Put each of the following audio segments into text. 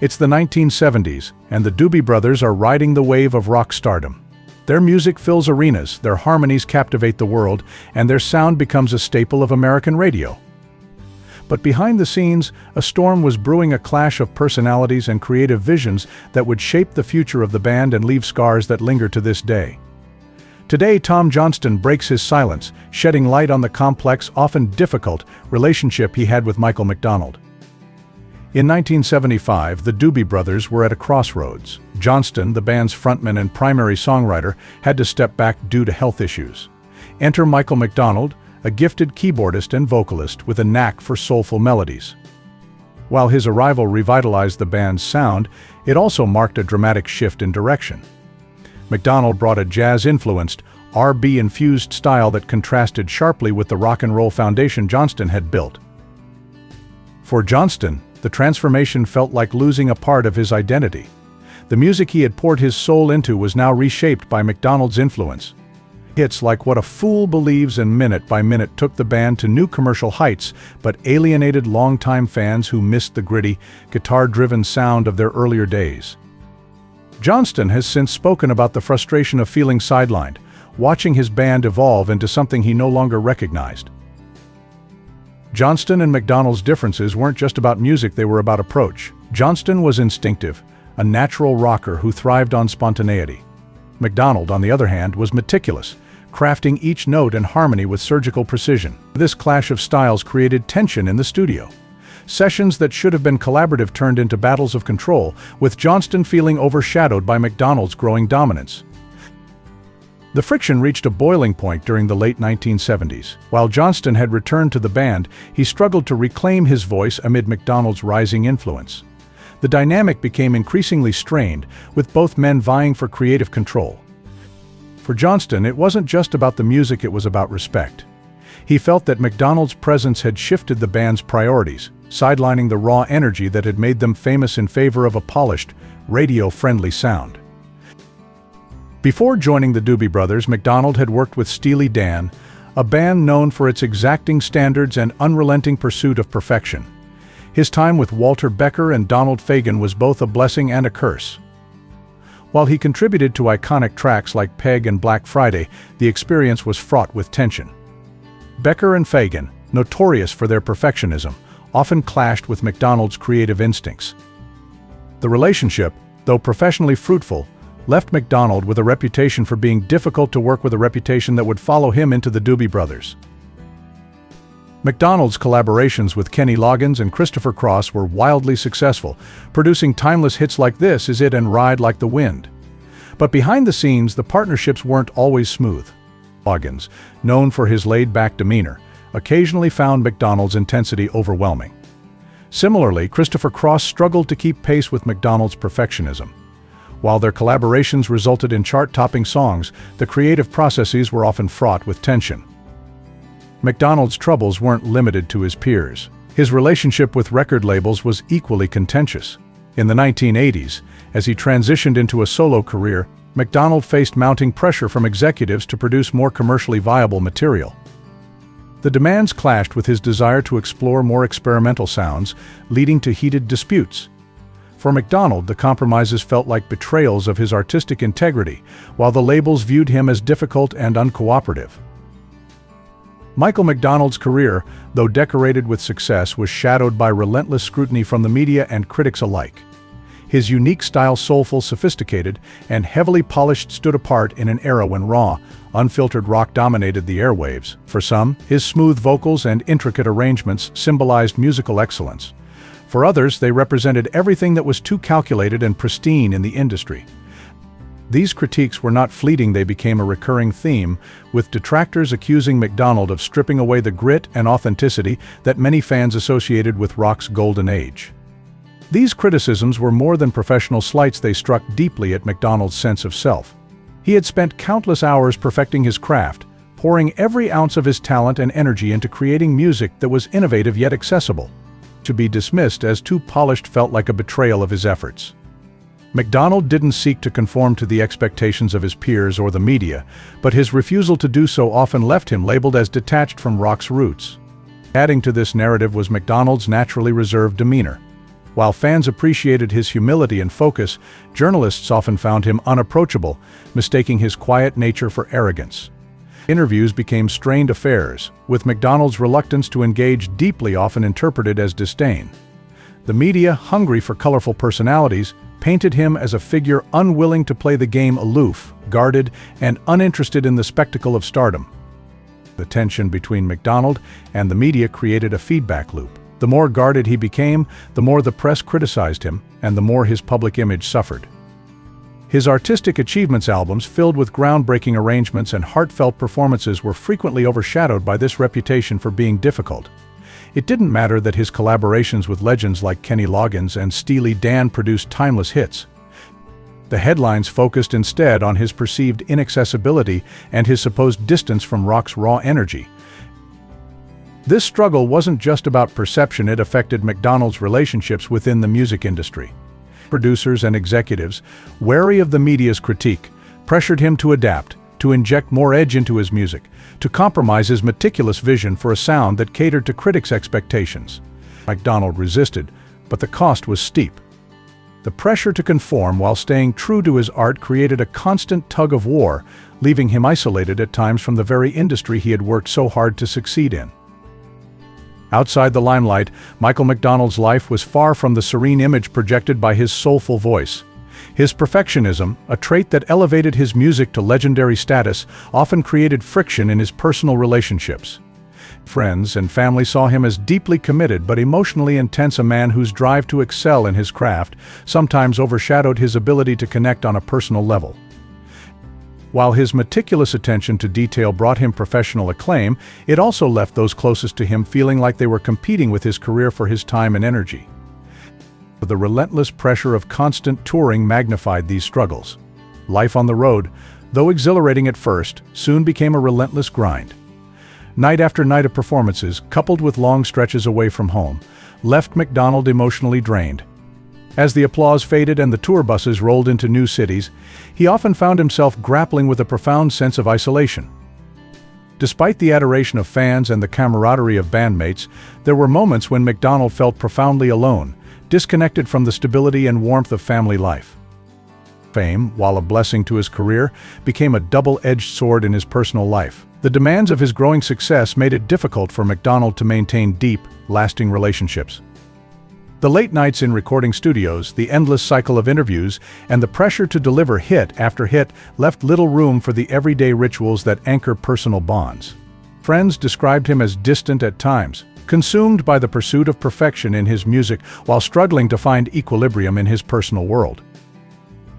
It's the 1970s, and the Doobie Brothers are riding the wave of rock stardom. Their music fills arenas, their harmonies captivate the world, and their sound becomes a staple of American radio. But behind the scenes, a storm was brewing, a clash of personalities and creative visions that would shape the future of the band and leave scars that linger to this day. Today, Tom Johnston breaks his silence, shedding light on the complex, often difficult, relationship he had with Michael McDonald. In 1975, the Doobie Brothers were at a crossroads. Johnston, the band's frontman and primary songwriter, had to step back due to health issues. Enter Michael McDonald, a gifted keyboardist and vocalist with a knack for soulful melodies. While his arrival revitalized the band's sound, it also marked a dramatic shift in direction. McDonald brought a jazz-influenced, R&B-infused style that contrasted sharply with the rock and roll foundation Johnston had built. For Johnston, the transformation felt like losing a part of his identity. The music he had poured his soul into was now reshaped by McDonald's influence. Hits like What a Fool Believes and Minute by Minute took the band to new commercial heights, but alienated longtime fans who missed the gritty, guitar-driven sound of their earlier days. Johnston has since spoken about the frustration of feeling sidelined, watching his band evolve into something he no longer recognized. Johnston and McDonald's differences weren't just about music, they were about approach. Johnston was instinctive, a natural rocker who thrived on spontaneity. McDonald, on the other hand, was meticulous, crafting each note and harmony with surgical precision. This clash of styles created tension in the studio. Sessions that should have been collaborative turned into battles of control, with Johnston feeling overshadowed by McDonald's growing dominance. The friction reached a boiling point during the late 1970s. While Johnston had returned to the band, he struggled to reclaim his voice amid McDonald's rising influence. The dynamic became increasingly strained, with both men vying for creative control. For Johnston, it wasn't just about the music, it was about respect. He felt that McDonald's presence had shifted the band's priorities, sidelining the raw energy that had made them famous in favor of a polished, radio-friendly sound. Before joining the Doobie Brothers, McDonald had worked with Steely Dan, a band known for its exacting standards and unrelenting pursuit of perfection. His time with Walter Becker and Donald Fagen was both a blessing and a curse. While he contributed to iconic tracks like Peg and Black Friday, the experience was fraught with tension. Becker and Fagen, notorious for their perfectionism, often clashed with McDonald's creative instincts. The relationship, though professionally fruitful, left McDonald with a reputation for being difficult to work with, a reputation that would follow him into the Doobie Brothers. McDonald's collaborations with Kenny Loggins and Christopher Cross were wildly successful, producing timeless hits like This Is It and Ride Like the Wind. But behind the scenes, the partnerships weren't always smooth. Loggins, known for his laid-back demeanor, occasionally found McDonald's intensity overwhelming. Similarly, Christopher Cross struggled to keep pace with McDonald's perfectionism. While their collaborations resulted in chart-topping songs, the creative processes were often fraught with tension. McDonald's troubles weren't limited to his peers. His relationship with record labels was equally contentious. In the 1980s, as he transitioned into a solo career, McDonald faced mounting pressure from executives to produce more commercially viable material. The demands clashed with his desire to explore more experimental sounds, leading to heated disputes. For McDonald, the compromises felt like betrayals of his artistic integrity, while the labels viewed him as difficult and uncooperative. Michael McDonald's career, though decorated with success, was shadowed by relentless scrutiny from the media and critics alike. His unique style, soulful, sophisticated, and heavily polished, stood apart in an era when raw, unfiltered rock dominated the airwaves. For some, his smooth vocals and intricate arrangements symbolized musical excellence. For others, they represented everything that was too calculated and pristine in the industry. These critiques were not fleeting, they became a recurring theme, with detractors accusing McDonald of stripping away the grit and authenticity that many fans associated with rock's golden age. These criticisms were more than professional slights, they struck deeply at McDonald's sense of self. He had spent countless hours perfecting his craft, pouring every ounce of his talent and energy into creating music that was innovative yet accessible. To be dismissed as too polished felt like a betrayal of his efforts. McDonald didn't seek to conform to the expectations of his peers or the media, but his refusal to do so often left him labeled as detached from rock's roots. Adding to this narrative was McDonald's naturally reserved demeanor. While fans appreciated his humility and focus, journalists often found him unapproachable, mistaking his quiet nature for arrogance. Interviews became strained affairs, with McDonald's reluctance to engage deeply often interpreted as disdain. The media, hungry for colorful personalities, painted him as a figure unwilling to play the game aloof, guarded, and uninterested in the spectacle of stardom. The tension between McDonald and the media created a feedback loop. The more guarded he became, the more the press criticized him, and the more his public image suffered. His artistic achievements albums, filled with groundbreaking arrangements and heartfelt performances, were frequently overshadowed by this reputation for being difficult. It didn't matter that his collaborations with legends like Kenny Loggins and Steely Dan produced timeless hits. The headlines focused instead on his perceived inaccessibility and his supposed distance from rock's raw energy. This struggle wasn't just about perception, it affected McDonald's relationships within the music industry. Producers and executives, wary of the media's critique, pressured him to adapt, to inject more edge into his music, to compromise his meticulous vision for a sound that catered to critics' expectations. McDonald resisted, but the cost was steep. The pressure to conform while staying true to his art created a constant tug-of-war, leaving him isolated at times from the very industry he had worked so hard to succeed in. Outside the limelight, Michael McDonald's life was far from the serene image projected by his soulful voice. His perfectionism, a trait that elevated his music to legendary status, often created friction in his personal relationships. Friends and family saw him as deeply committed but emotionally intense, a man whose drive to excel in his craft sometimes overshadowed his ability to connect on a personal level. While his meticulous attention to detail brought him professional acclaim, it also left those closest to him feeling like they were competing with his career for his time and energy. The relentless pressure of constant touring magnified these struggles. Life on the road, though exhilarating at first, soon became a relentless grind. Night after night of performances, coupled with long stretches away from home, left McDonald emotionally drained. As the applause faded and the tour buses rolled into new cities, he often found himself grappling with a profound sense of isolation. Despite the adoration of fans and the camaraderie of bandmates, there were moments when McDonald felt profoundly alone, disconnected from the stability and warmth of family life. Fame, while a blessing to his career, became a double-edged sword in his personal life. The demands of his growing success made it difficult for McDonald to maintain deep, lasting relationships. The late nights in recording studios, the endless cycle of interviews, and the pressure to deliver hit after hit left little room for the everyday rituals that anchor personal bonds. Friends described him as distant at times, consumed by the pursuit of perfection in his music while struggling to find equilibrium in his personal world.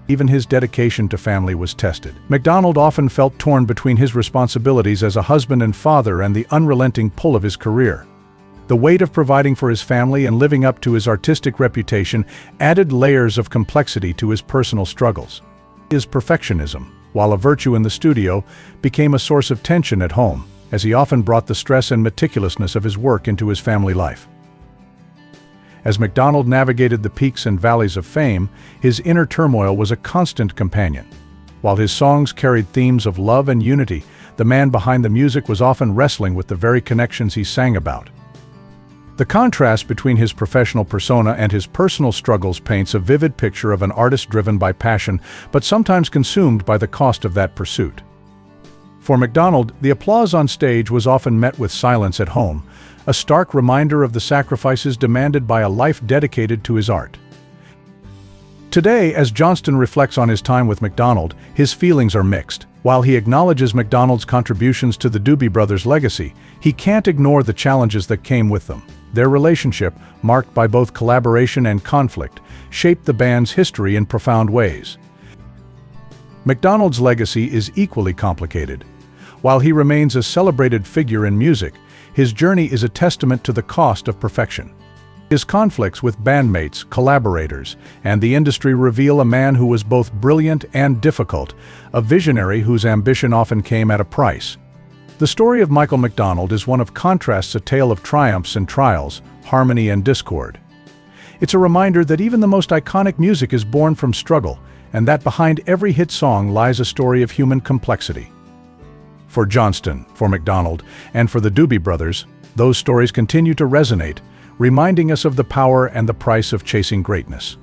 Even his dedication to family was tested. McDonald often felt torn between his responsibilities as a husband and father and the unrelenting pull of his career. The weight of providing for his family and living up to his artistic reputation added layers of complexity to his personal struggles. His perfectionism, while a virtue in the studio, became a source of tension at home, as he often brought the stress and meticulousness of his work into his family life. As McDonald navigated the peaks and valleys of fame, his inner turmoil was a constant companion. While his songs carried themes of love and unity, the man behind the music was often wrestling with the very connections he sang about. The contrast between his professional persona and his personal struggles paints a vivid picture of an artist driven by passion, but sometimes consumed by the cost of that pursuit. For McDonald, the applause on stage was often met with silence at home, a stark reminder of the sacrifices demanded by a life dedicated to his art. Today, as Johnston reflects on his time with McDonald, his feelings are mixed. While he acknowledges McDonald's contributions to the Doobie Brothers' legacy, he can't ignore the challenges that came with them. Their relationship, marked by both collaboration and conflict, shaped the band's history in profound ways. McDonald's legacy is equally complicated. While he remains a celebrated figure in music, his journey is a testament to the cost of perfection. His conflicts with bandmates, collaborators, and the industry reveal a man who was both brilliant and difficult, a visionary whose ambition often came at a price. The story of Michael McDonald is one of contrasts, a tale of triumphs and trials, harmony and discord. It's a reminder that even the most iconic music is born from struggle, and that behind every hit song lies a story of human complexity. For Johnston, for McDonald, and for the Doobie Brothers, those stories continue to resonate, reminding us of the power and the price of chasing greatness.